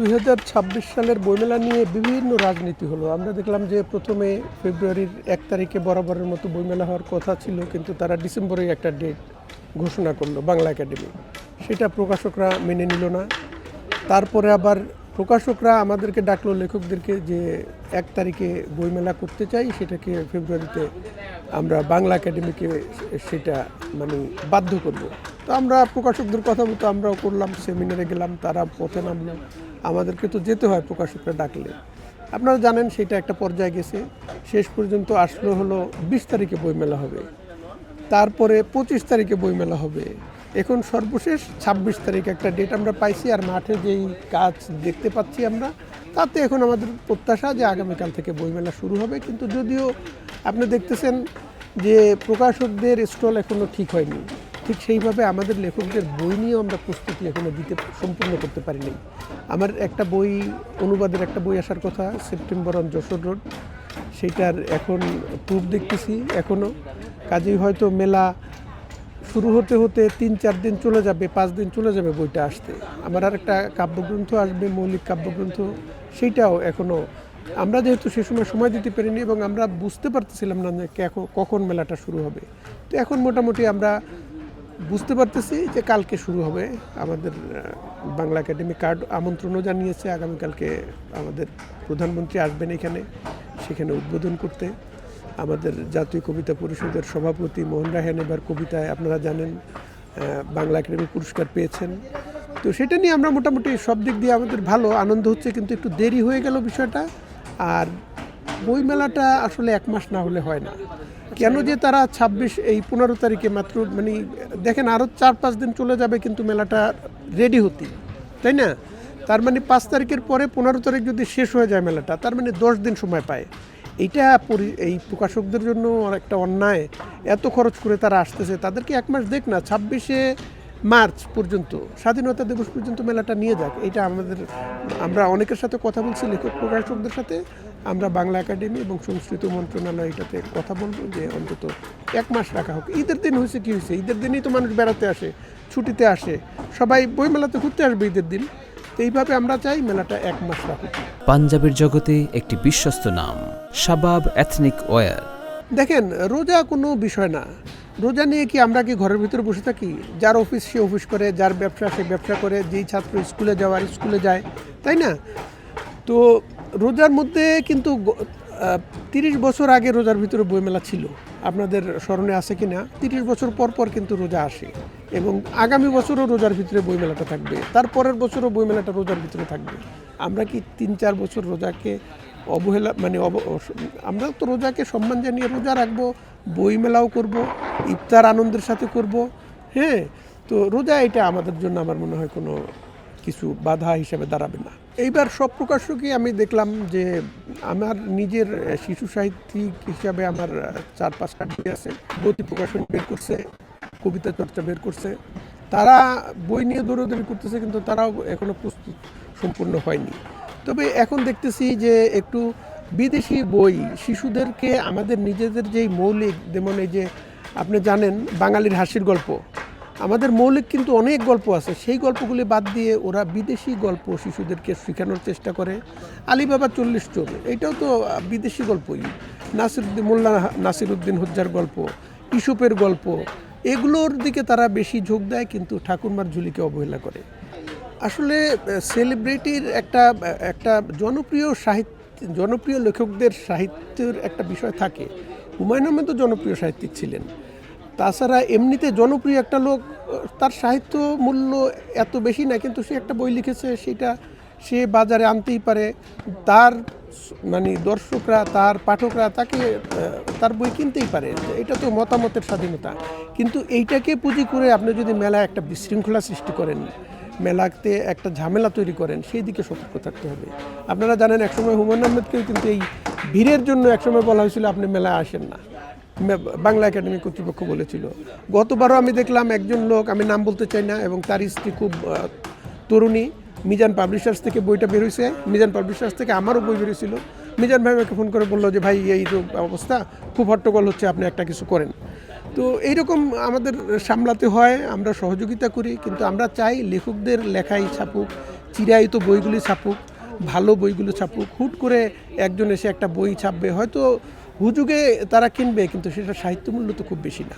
2026 সালের বইমেলা নিয়ে বিভিন্ন রাজনীতি হলো। আমরা দেখলাম যে প্রথমে ফেব্রুয়ারির 1 তারিখে বরাবরের মতো বইমেলা হওয়ার কথা ছিল, কিন্তু তারা ডিসেম্বরে একটা ডেট ঘোষণা করলো বাংলা একাডেমি। সেটা প্রকাশকরা মেনে নিল না। তারপরে আবার প্রকাশকরা আমাদেরকে ডাকলো, লেখকদেরকে, যে 1 তারিখে বইমেলা করতে চাই, সেটাকে ফেব্রুয়ারিতে আমরা বাংলা একাডেমিকে সেটা মানে বাধ্য করব। তো আমরা প্রকাশকদের কথা মতো আমরাও করলাম, সেমিনারে গেলাম, তারা পথে নামলো। আমাদেরকে তো যেতে হয় প্রকাশকরা ডাকলে। আপনারা জানেন সেটা একটা পর্যায়ে গেছে। শেষ পর্যন্ত আসলো হলো 20 তারিখে বইমেলা হবে, তারপরে 25 তারিখে বইমেলা হবে, এখন সর্বশেষ 26 তারিখ একটা ডেট আমরা পাইছি। আর মাঠে যেই কাজ দেখতে পাচ্ছি আমরা, তাতে এখন আমাদের প্রত্যাশা যে আগামীকাল থেকে বইমেলা শুরু হবে। কিন্তু যদিও আপনি দেখতেছেন যে প্রকাশকদের স্টল এখনও ঠিক হয়নি, ঠিক সেইভাবে আমাদের লেখকদের বই নিয়েও আমরা প্রস্তুতি এখনও সম্পূর্ণ করতে পারিনি। আমার একটা বই, অনুবাদের একটা বই আসার কথা সেপ্টেম্বর অন যশোর রোড, সেইটার এখন প্রুফ দেখতেছি এখনও। কাজেই হয়তো মেলা শুরু হতে হতে 3-4 দিন চলে যাবে, 5 দিন চলে যাবে বইটা আসতে। আমার আর একটা কাব্যগ্রন্থ আসবে, মৌলিক কাব্যগ্রন্থ, সেইটাও এখনও আমরা যেহেতু সে সময় দিতে পারিনি এবং আমরা বুঝতে পারতেছিলাম না যে কখন মেলাটা শুরু হবে। তো এখন মোটামুটি আমরা বুঝতে পারতেছি যে কালকে শুরু হবে। আমাদের বাংলা একাডেমি কার্ড আমন্ত্রণও জানিয়েছে, আগামীকালকে আমাদের প্রধানমন্ত্রী আসবেন এখানে, সেখানে উদ্বোধন করতে। আমাদের জাতীয় কবিতা পরিষদের সভাপতি মোহন রায়হান এবার কবিতায়, আপনারা জানেন, বাংলা একাডেমি পুরস্কার পেয়েছেন। তো সেটা নিয়ে আমরা মোটামুটি সব দিক দিয়ে আমাদের ভালো আনন্দ হচ্ছে, কিন্তু একটু দেরি হয়ে গেল বিষয়টা। আর বইমেলাটা আসলে 1 মাস না হলে হয় না। কেন যে তারা 15 তারিখে মাত্র, মানে দেখেন আরও 4-5 দিন চলে যাবে কিন্তু মেলাটা রেডি হতে, তাই না? তার মানে 5 তারিখের পরে 15 তারিখ যদি শেষ হয়ে যায় মেলাটা, তার মানে 10 দিন সময় পায়। এইটা এই প্রকাশকদের জন্য একটা অন্যায়। এত খরচ করে তারা আসতেছে, তাদেরকে 1 মাস দেখ না, 26শে মার্চ পর্যন্ত, স্বাধীনতা দিবস পর্যন্ত মেলাটা নিয়ে যাক। এটা আমরা অনেকের সাথে কথা বলছি, লেখক প্রকাশকদের সাথে। আমরা বাংলা একাডেমি এবং সংস্কৃতি মন্ত্রণালয় এটাতে কথা বলবো যে অন্তত 1 মাস রাখা হোক। ঈদের দিন হয়েছে, কী হয়েছে? ঈদের দিনই তো মানুষ বেড়াতে আসে, ছুটিতে আসে, সবাই বইমেলাতে ঘুরতে আসবে ঈদের দিন। তো এইভাবে আমরা চাই মেলাটা 1 মাস রাখুক। পাঞ্জাবের জগতে একটি বিশ্বস্ত নাম, শাবাব এথনিক ওয়্যার। দেখেন, রোজা কোনো বিষয় না। রোজা নিয়ে কি আমরা কি ঘরের ভিতরে বসে থাকি? যার অফিস সে অফিস করে, যার ব্যবসা সে ব্যবসা করে, যেই ছাত্র স্কুলে যাওয়ার স্কুলে যায়, তাই না? তো রোজার মধ্যে কিন্তু 30 বছর আগে রোজার ভিতরে বইমেলা ছিল, আপনাদের স্মরণে আছে কি না? 30 বছর পর পর কিন্তু রোজা আসে, এবং আগামী বছরও রোজার ভিতরে বইমেলাটা থাকবে, তারপরের বছরও বইমেলাটা রোজার ভিতরে থাকবে। আমরা কি 3-4 বছর রোজাকে অবহেলা, মানে আমরা তো রোজাকে সম্মান জানিয়ে রোজা রাখবো, বইমেলাও করব, ইফতার আনন্দের সাথে করব। হ্যাঁ, তো রোজা এটা আমাদের জন্য আমার মনে হয় কোনো কিছু বাধা হিসাবে দাঁড়াবে না। এইবার সব প্রকাশকই আমি দেখলাম যে আমার নিজের শিশু সাহিত্যিক হিসাবে আমার 4-5টা বই আছে, গতি প্রকাশন বের করছে, কবিতা চর্চা বের করছে। তারা বই নিয়ে দৌড়াদৌড়ি করতেছে, কিন্তু তারাও এখনও প্রস্তুত সম্পূর্ণ হয়নি। তবে এখন দেখতেছি যে একটু বিদেশি বই শিশুদেরকে, আমাদের নিজেদের যেই মৌলিক, যেমন এই যে আপনি জানেন বাঙালির হাসির গল্প, আমাদের মৌলিক কিন্তু অনেক গল্প আছে, সেই গল্পগুলি বাদ দিয়ে ওরা বিদেশি গল্প শিশুদেরকে শেখানোর চেষ্টা করে। আলিবাবা 40 চোর, এটাও তো বিদেশি গল্পই। মোল্লা নাসিরুদ্দিন হোজ্জার গল্প, ইসুপের গল্প, এগুলোর দিকে তারা বেশি ঝোঁক দেয়, কিন্তু ঠাকুরমার ঝুলিকে অবহেলা করে। আসলে সেলিব্রিটির একটা জনপ্রিয় লেখকদের সাহিত্যের একটা বিষয় থাকে। হুমায়ুন আহমেদ তো জনপ্রিয় সাহিত্যিক ছিলেন। তাছাড়া এমনিতে জনপ্রিয় একটা লোক, তার সাহিত্য মূল্য এত বেশি না, কিন্তু সে একটা বই লিখেছে, সেটা সে বাজারে আনতেই পারে। তার মানে দর্শকরা, তার পাঠকরা তাকে তার বই কিনতেই পারে। এটা তো মতামতের স্বাধীনতা। কিন্তু এইটাকে পুঁজি করে আপনি যদি মেলায় একটা বিশৃঙ্খলা সৃষ্টি করেন, মেলাতে একটা ঝামেলা তৈরি করেন, সেই দিকে সতর্ক থাকতে হবে। আপনারা জানেন একসময় হুমায়ুন আহমেদকেও কিন্তু এই ভিড়ের জন্য একসময় বলা হয়েছিল আপনি মেলায় আসেন না, বাংলা একাডেমি কর্তৃপক্ষ বলেছিল। গতবারও আমি দেখলাম একজন লোক, আমি নাম বলতে চাই না, এবং তার স্ত্রী খুব তরুণী, মিজান পাবলিশার্স থেকে বইটা বেরোইছে, মিজান পাবলিশার্স থেকে আমারও বই বেরিয়েছিল। মিজান ভাই আমাকে ফোন করে বললো যে ভাই এই অবস্থা, খুব হট্টগোল হচ্ছে, আপনি একটা কিছু করেন। তো এইরকম আমাদের সামলাতে হয়, আমরা সহযোগিতা করি, কিন্তু আমরা চাই লেখকদের লেখাই ছাপুক, চিরায়ত বইগুলি ছাপুক, ভালো বইগুলো ছাপুক। হুট করে একজন এসে একটা বই ছাপবে, হয়তো হুজুগে তারা কিনবে, কিন্তু সেটা সাহিত্য মূল্য তো খুব বেশি না।